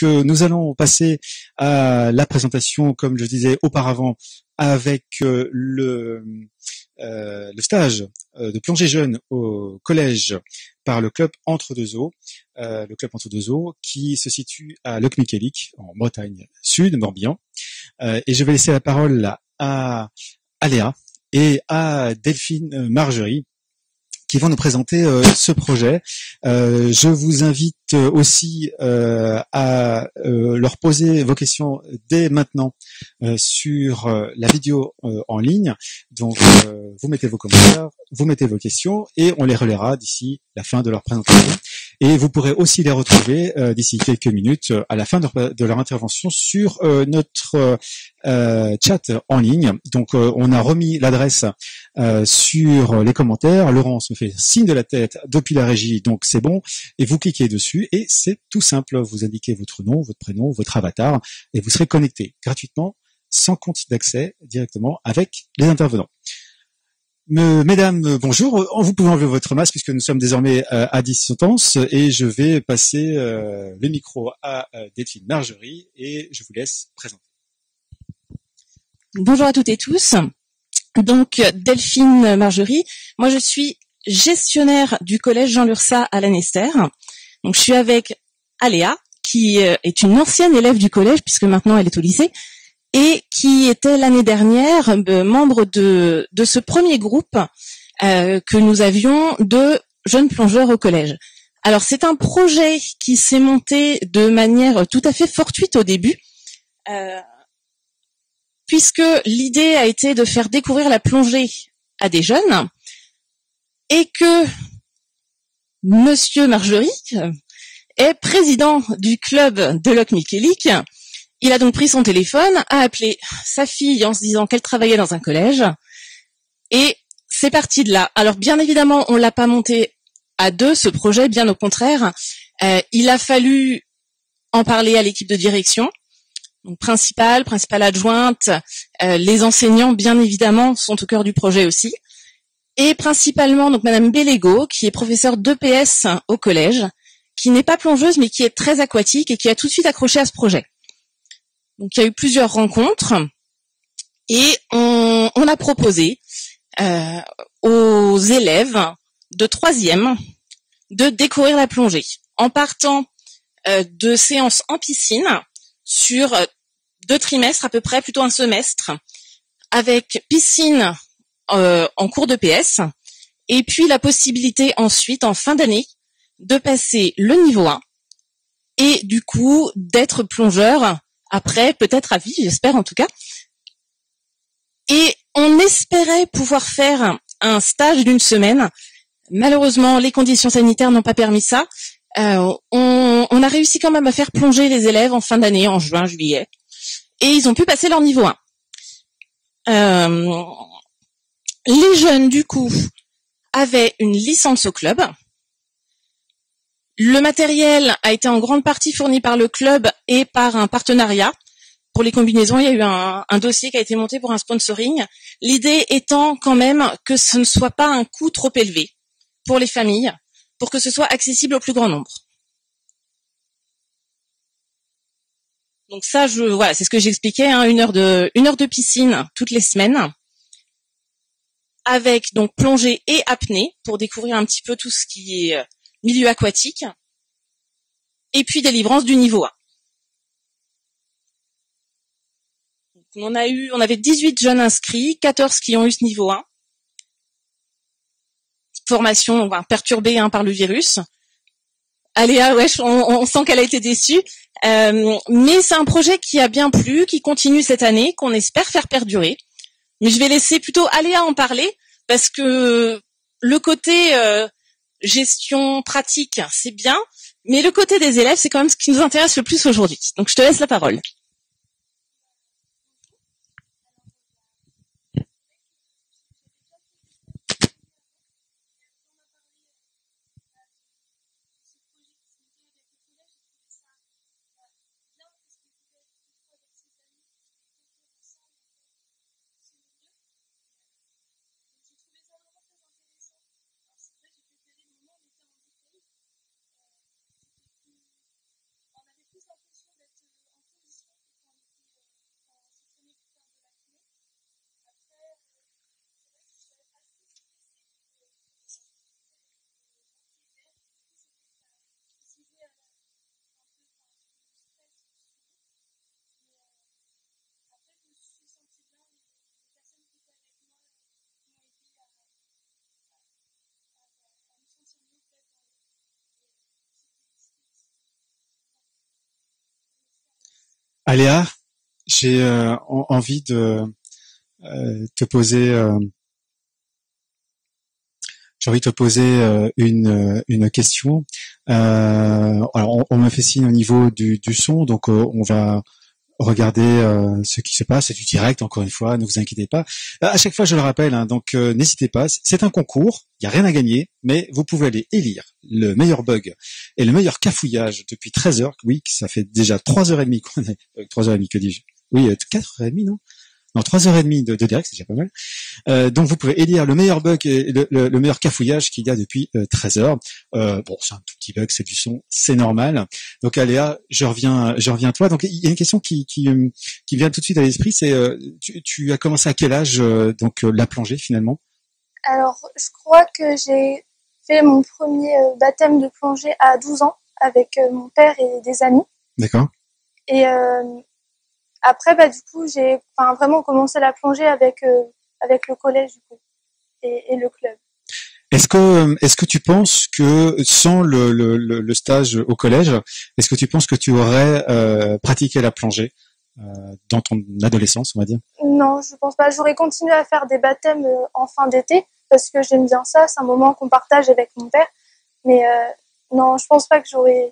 nous allons passer à la présentation, comme je disais auparavant, avec le stage de plongée jeune au collège par le club Entre Deux Eaux, le club Entre Deux Eaux qui se situe à Locmiquélic, en Bretagne Sud, Morbihan. Et je vais laisser la parole à Léa et à Delphine Margerie qui vont nous présenter ce projet. Je vous invite aussi à leur poser vos questions dès maintenant sur la vidéo en ligne. Donc, vous mettez vos commentaires, vous mettez vos questions et on les relaiera d'ici la fin de leur présentation. Et vous pourrez aussi les retrouver d'ici quelques minutes à la fin de leur intervention sur notre chat en ligne. Donc, on a remis l'adresse sur les commentaires. Laurence me fait signe de la tête depuis la régie, donc c'est bon. Et vous cliquez dessus et c'est tout simple. Vous indiquez votre nom, votre prénom, votre avatar et vous serez connecté gratuitement, sans compte d'accès, directement avec les intervenants. Mesdames, bonjour. Vous pouvez enlever votre masque puisque nous sommes désormais à distance et je vais passer le micro à Delphine Margerie et je vous laisse présenter. Bonjour à toutes et tous. Donc, Delphine Margerie. Moi, je suis gestionnaire du collège Jean Lurçat à Lanester. Donc, je suis avec Aléa, qui est une ancienne élève du collège puisque maintenant elle est au lycée. Et qui était l'année dernière membre de ce premier groupe que nous avions de jeunes plongeurs au collège. Alors c'est un projet qui s'est monté de manière tout à fait fortuite au début, puisque l'idée a été de faire découvrir la plongée à des jeunes et que Monsieur Margerie est président du club de Locmiquélic. Il a donc pris son téléphone, a appelé sa fille en se disant qu'elle travaillait dans un collège, et c'est parti de là. Alors bien évidemment, on l'a pas monté à deux, ce projet, bien au contraire. Il a fallu en parler à l'équipe de direction, donc principale adjointe, les enseignants, bien évidemment, sont au cœur du projet aussi, et principalement donc Madame Bellego, qui est professeure d'EPS au collège, qui n'est pas plongeuse, mais qui est très aquatique et qui a tout de suite accroché à ce projet. Donc, il y a eu plusieurs rencontres et on a proposé aux élèves de troisième de découvrir la plongée en partant de séances en piscine sur 2 trimestres à peu près, plutôt un semestre, avec piscine en cours de PS et puis la possibilité ensuite, en fin d'année, de passer le niveau 1 et du coup d'être plongeur après, peut-être à vie, j'espère en tout cas. Et on espérait pouvoir faire un stage d'1 semaine. Malheureusement, les conditions sanitaires n'ont pas permis ça. On a réussi quand même à faire plonger les élèves en fin d'année, en juin, juillet. Et ils ont pu passer leur niveau 1. Les jeunes, du coup, avaient une licence au club. Le matériel a été en grande partie fourni par le club et par un partenariat. Pour les combinaisons, il y a eu un dossier qui a été monté pour un sponsoring. L'idée étant quand même que ce ne soit pas un coût trop élevé pour les familles, pour que ce soit accessible au plus grand nombre. Donc ça, voilà, c'est ce que j'expliquais, hein, une heure de piscine toutes les semaines, avec donc plongée et apnée pour découvrir un petit peu tout ce qui est milieu aquatique, et puis délivrance du niveau 1. On avait 18 jeunes inscrits, 14 qui ont eu ce niveau 1. Formation perturbée par le virus. Aléa, ouais, on sent qu'elle a été déçue. Mais c'est un projet qui a bien plu, qui continue cette année, qu'on espère faire perdurer. Mais je vais laisser plutôt Aléa en parler, parce que le côté gestion pratique, c'est bien, mais le côté des élèves, c'est quand même ce qui nous intéresse le plus aujourd'hui. Donc je te laisse la parole. On avait plus l'impression Aléa, j'ai envie de te poser. J'ai envie de te poser une question. Alors, on me fait signe au niveau du son, donc on va regarder ce qui se passe. C'est du direct, encore une fois, ne vous inquiétez pas. À chaque fois, je le rappelle, hein, donc n'hésitez pas. C'est un concours, il n'y a rien à gagner, mais vous pouvez aller élire le meilleur bug et le meilleur cafouillage depuis 13 heures. Oui, ça fait déjà 3h30 qu'on est... 3h30, que dis-je? Oui, 4h30, non? Non, 3h30 de direct, c'est déjà pas mal. Donc vous pouvez élire le meilleur bug et le meilleur cafouillage qu'il y a depuis 13 heures. Bon, c'est un tout petit bug, c'est du son, c'est normal. Donc Aléa, je reviens à toi. Donc il y a une question qui vient tout de suite à l'esprit, c'est tu as commencé à quel âge la plongée finalement? Alors, je crois que j'ai fait mon premier baptême de plongée à 12 ans avec mon père et des amis. D'accord. Et après, du coup, j'ai vraiment commencé la plongée avec le collège du coup, et le club. Est-ce que tu penses que sans le stage au collège, est-ce que tu penses que tu aurais pratiqué la plongée dans ton adolescence, on va dire? Non, je pense pas. J'aurais continué à faire des baptêmes en fin d'été parce que j'aime bien ça. C'est un moment qu'on partage avec mon père. Mais non, je pense pas que j'aurais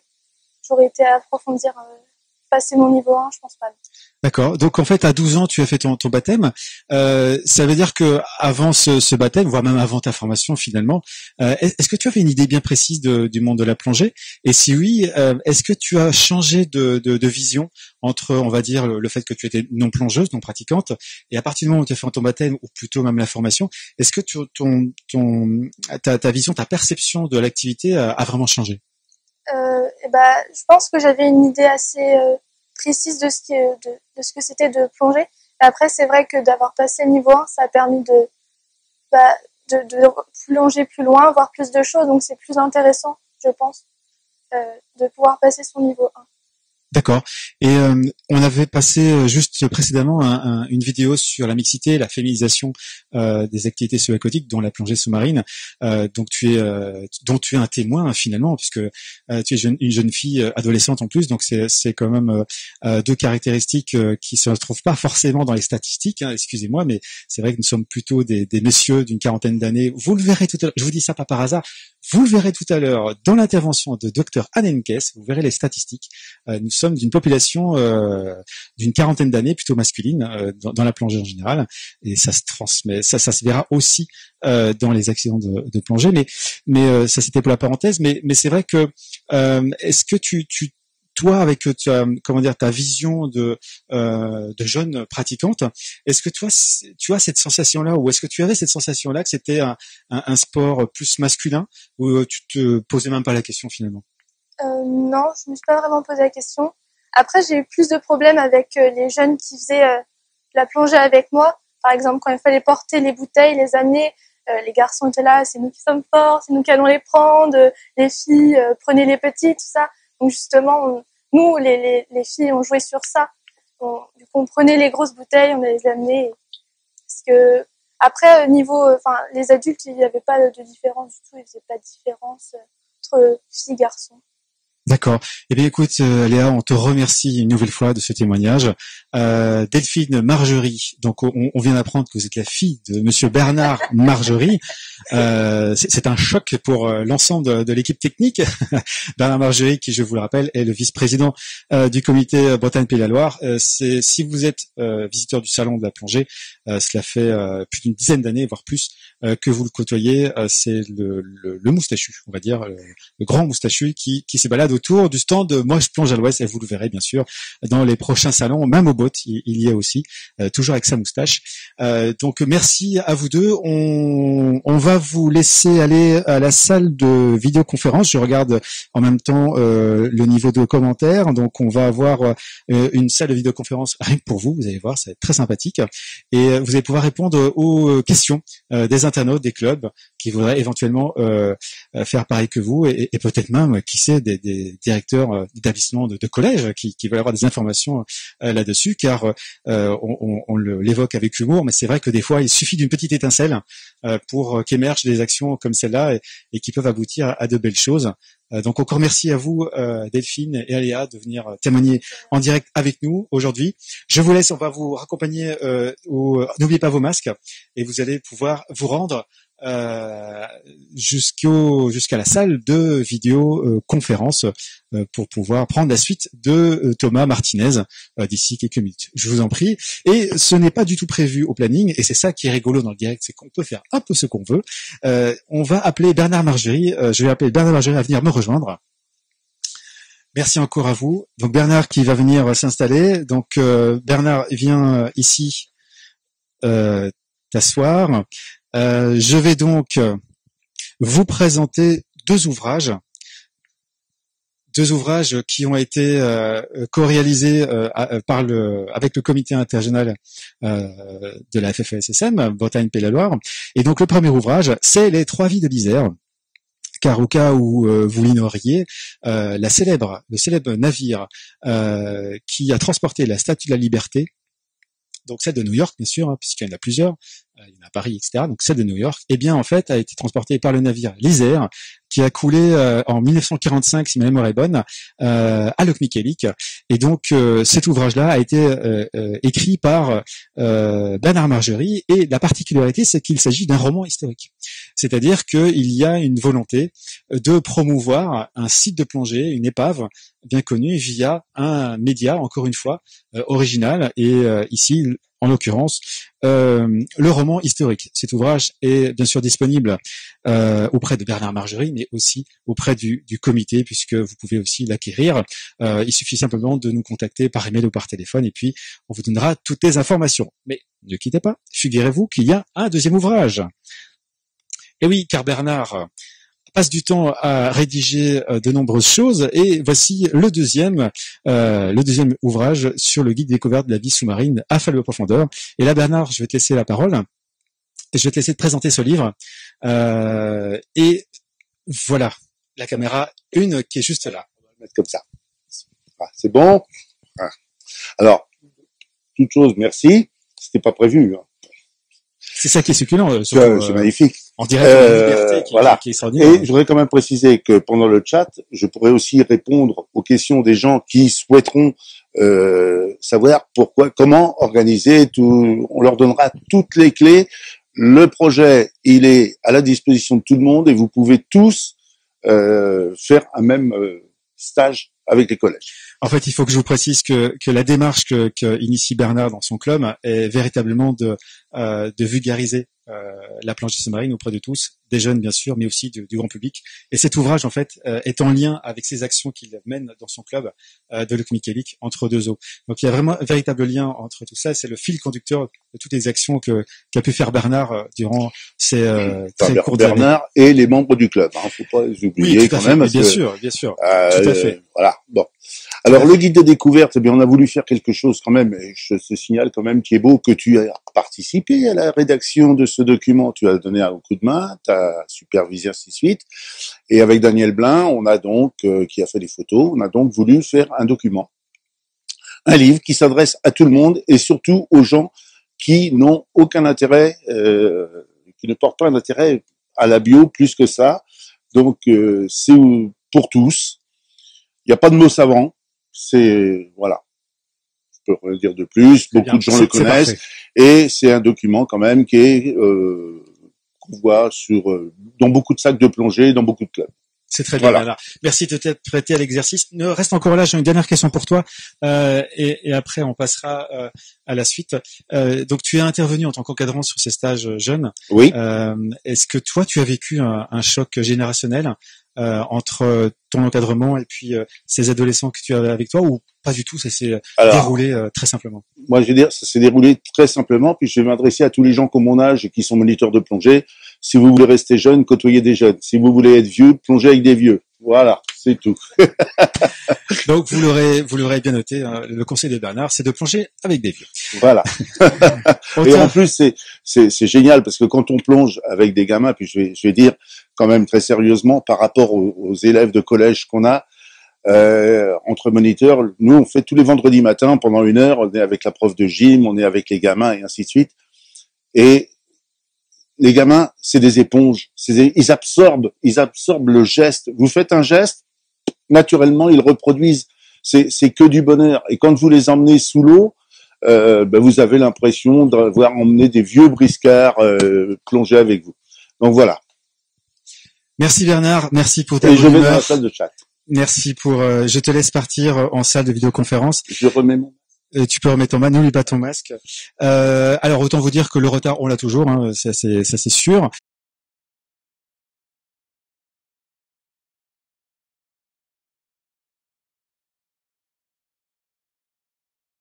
été à approfondir, passer mon niveau 1, je pense pas. D'accord. Donc en fait, à 12 ans, tu as fait ton baptême. Ça veut dire que avant ce baptême, voire même avant ta formation finalement, est-ce que tu avais une idée bien précise du monde de la plongée? Et si oui, est-ce que tu as changé de vision entre, on va dire, le fait que tu étais non plongeuse, non pratiquante, et à partir du moment où tu as fait ton baptême, ou plutôt même la formation, est-ce que ta vision, ta perception de l'activité a vraiment changé? Je pense que j'avais une idée assez précise de ce que c'était de plonger. Et après, c'est vrai que d'avoir passé le niveau 1, ça a permis de plonger plus loin, voir plus de choses. Donc, c'est plus intéressant, je pense, de pouvoir passer son niveau 1. D'accord. Et on avait passé juste précédemment une vidéo sur la mixité, la féminisation des activités subaquatiques, dont la plongée sous-marine. Dont tu es un témoin finalement, puisque tu es une jeune fille adolescente en plus. Donc c'est quand même deux caractéristiques qui se retrouvent pas forcément dans les statistiques. Hein, excusez-moi, mais c'est vrai que nous sommes plutôt des messieurs d'une quarantaine d'années. Vous le verrez tout à l'heure. Je vous dis ça pas par hasard. Vous le verrez tout à l'heure dans l'intervention de Dr Annenkes. Vous verrez les statistiques. Nous sommes d'une population d'une quarantaine d'années, plutôt masculine, dans la plongée en général, et ça se transmet, ça se verra aussi dans les accidents de plongée. Mais ça c'était pour la parenthèse. Mais c'est vrai que est-ce que toi, avec ta vision de jeune pratiquante, est-ce que tu as cette sensation-là, ou est-ce que tu avais cette sensation-là que c'était un sport plus masculin, ou tu te posais même pas la question finalement? Non, je me suis pas vraiment posé la question. Après, j'ai eu plus de problèmes avec les jeunes qui faisaient la plongée avec moi. Par exemple, quand il fallait porter les bouteilles, les amener, les garçons étaient là, c'est nous qui sommes forts, c'est nous qui allons les prendre, les filles, prenez les petits, tout ça. Donc justement, nous, les filles, on jouait sur ça. Du coup, on prenait les grosses bouteilles, on allait les amener. Parce que après, les adultes, il n'y avait pas de différence du tout, ils faisaient pas de différence entre filles et garçons. D'accord. Eh bien, écoute, Léa, on te remercie une nouvelle fois de ce témoignage. Delphine Margerie, donc on vient d'apprendre que vous êtes la fille de Monsieur Bernard Margerie. C'est un choc pour l'ensemble de l'équipe technique. Bernard Margerie, qui, je vous le rappelle, est le vice-président du comité Bretagne-Pays de la Loire. Si vous êtes visiteur du salon de la plongée, cela fait plus d'une dizaine d'années, voire plus, que vous le côtoyez. C'est le moustachu, on va dire, le grand moustachu qui se balade autour du stand de Moi je plonge à l'Ouest, et vous le verrez bien sûr dans les prochains salons, même au boat, il y est aussi, toujours avec sa moustache. Donc merci à vous deux. On va vous laisser aller à la salle de vidéoconférence. Je regarde en même temps le niveau de commentaires. Donc on va avoir une salle de vidéoconférence rien que pour vous. Vous allez voir, ça va être très sympathique. Et vous allez pouvoir répondre aux questions des internautes, des clubs qui voudraient éventuellement faire pareil que vous, et peut-être même, qui sait, des directeurs d'établissements de collèges qui veulent avoir des informations là-dessus, car on l'évoque avec humour, mais c'est vrai que des fois il suffit d'une petite étincelle pour qu'émergent des actions comme celle-là, et qui peuvent aboutir à de belles choses. Donc encore merci à vous, Delphine et Aléa, de venir témoigner en direct avec nous aujourd'hui. Je vous laisse, on va vous raccompagner. N'oubliez pas vos masques et vous allez pouvoir vous rendre jusqu'à la salle de vidéoconférence pour pouvoir prendre la suite de Thomas Martinez d'ici quelques minutes. Je vous en prie. Et ce n'est pas du tout prévu au planning, et c'est ça qui est rigolo dans le direct, c'est qu'on peut faire un peu ce qu'on veut. On va appeler Bernard Margerie. Je vais appeler Bernard Margerie à venir me rejoindre. Merci encore à vous. Donc Bernard qui va venir s'installer. Donc Bernard vient ici t'asseoir. Je vais donc vous présenter deux ouvrages qui ont été co-réalisés avec le comité interrégional de la FFESSM, Bretagne Pays de la Loire. Et donc le premier ouvrage, c'est Les Trois Vies de l'Isère. Car au cas où vous l'ignoriez, le célèbre navire qui a transporté la Statue de la Liberté, donc celle de New York bien sûr, puisqu'il y en a plusieurs, il y en a à Paris, etc. Donc celle de New York, eh bien en fait a été transportée par le navire l'Isère, qui a coulé en 1945, si ma mémoire est bonne, à Locmiquélic. Et donc cet ouvrage-là a été écrit par Bernard Margerie, et la particularité, c'est qu'il s'agit d'un roman historique. C'est-à-dire qu'il y a une volonté de promouvoir un site de plongée, une épave bien connue, via un média, encore une fois, original, et ici, en l'occurrence, le roman historique. Cet ouvrage est bien sûr disponible auprès de Bernard Margerie, mais aussi auprès du comité, puisque vous pouvez aussi l'acquérir. Il suffit simplement de nous contacter par email ou par téléphone, et puis on vous donnera toutes les informations. Mais ne quittez pas, figurez-vous qu'il y a un deuxième ouvrage. Et oui, car Bernard passe du temps à rédiger de nombreuses choses, et voici le deuxième ouvrage sur le guide découverte de la vie sous-marine à faible profondeur. Et là, Bernard, je vais te laisser la parole et je vais te laisser te présenter ce livre. Et voilà, la caméra 1 qui est juste là. On va le mettre comme ça. Ah, c'est bon. Ah. Alors, toute chose, merci. C'était pas prévu. Hein. C'est ça qui est succulent. C'est magnifique. En direct, la liberté qui est extraordinaire. Et je voudrais quand même préciser que pendant le chat, je pourrais aussi répondre aux questions des gens qui souhaiteront savoir comment organiser tout. On leur donnera toutes les clés. Le projet, il est à la disposition de tout le monde, et vous pouvez tous faire un même stage avec les collèges. En fait, il faut que je vous précise que la démarche que initie Bernard dans son club est véritablement de vulgariser la plongée sous-marine auprès de tous, des jeunes bien sûr, mais aussi du grand public. Et cet ouvrage, en fait, est en lien avec ces actions qu'il mène dans son club de Locmiquélic, entre deux eaux. Donc il y a vraiment un véritable lien entre tout ça. C'est le fil conducteur de toutes les actions qu'a pu faire Bernard durant ces très courtes années. Bernard et les membres du club, hein, faut pas les oublier, oui, quand même. Bien sûr. Tout à fait. Voilà. Bon. Alors, le guide de découverte, eh bien, on a voulu faire quelque chose quand même, et je te signale quand même, Thibaut, que tu as participé à la rédaction de ce document. Tu as donné un coup de main, tu as supervisé, ainsi de suite. Et avec Daniel Blin, on a donc, qui a fait les photos, on a donc voulu faire un document. Un livre qui s'adresse à tout le monde, et surtout aux gens qui n'ont aucun intérêt, qui ne portent pas un intérêt à la bio plus que ça. Donc, c'est pour tous. Il n'y a pas de mots savants. C'est, voilà. Je peux rien dire de plus. Beaucoup de gens le connaissent. Et c'est un document quand même qui est, qu'on voit dans beaucoup de sacs de plongée, dans beaucoup de clubs. C'est très bien, Bernard. Merci de t'être prêté à l'exercice. Reste encore là, j'ai une dernière question pour toi, et après on passera à la suite. Donc tu es intervenu en tant qu'encadrant sur ces stages jeunes. Oui. Est-ce que toi tu as vécu un choc générationnel entre ton encadrement et puis ces adolescents que tu avais avec toi, ou pas du tout, ça s'est déroulé très simplement? Moi, je veux dire, ça s'est déroulé très simplement, puis je vais m'adresser à tous les gens comme mon âge et qui sont moniteurs de plongée. Si vous voulez rester jeune, côtoyez des jeunes. Si vous voulez être vieux, plongez avec des vieux. Voilà, c'est tout. Donc, vous l'aurez bien noté, le conseil de Bernard, c'est de plonger avec des vieux. Voilà. Et en plus, c'est génial, parce que quand on plonge avec des gamins, puis je vais dire quand même très sérieusement, par rapport aux élèves de collège qu'on a, entre moniteurs, nous on fait tous les vendredis matins pendant 1 heure, on est avec la prof de gym, on est avec les gamins et ainsi de suite. Et les gamins, c'est des éponges. Ils absorbent le geste. Vous faites un geste, naturellement, ils reproduisent. C'est que du bonheur. Et quand vous les emmenez sous l'eau, vous avez l'impression d'avoir emmené des vieux briscards plonger avec vous. Donc voilà. Merci Bernard, merci pour ta bonne humeur. Et je vais humeur. dans la salle de chat. Merci pour. Je te laisse partir en salle de vidéoconférence. Je remets mon. Tu peux remettre ton masque. N'oublie pas ton masque. Alors autant vous dire que le retard, on l'a toujours, hein, ça c'est sûr.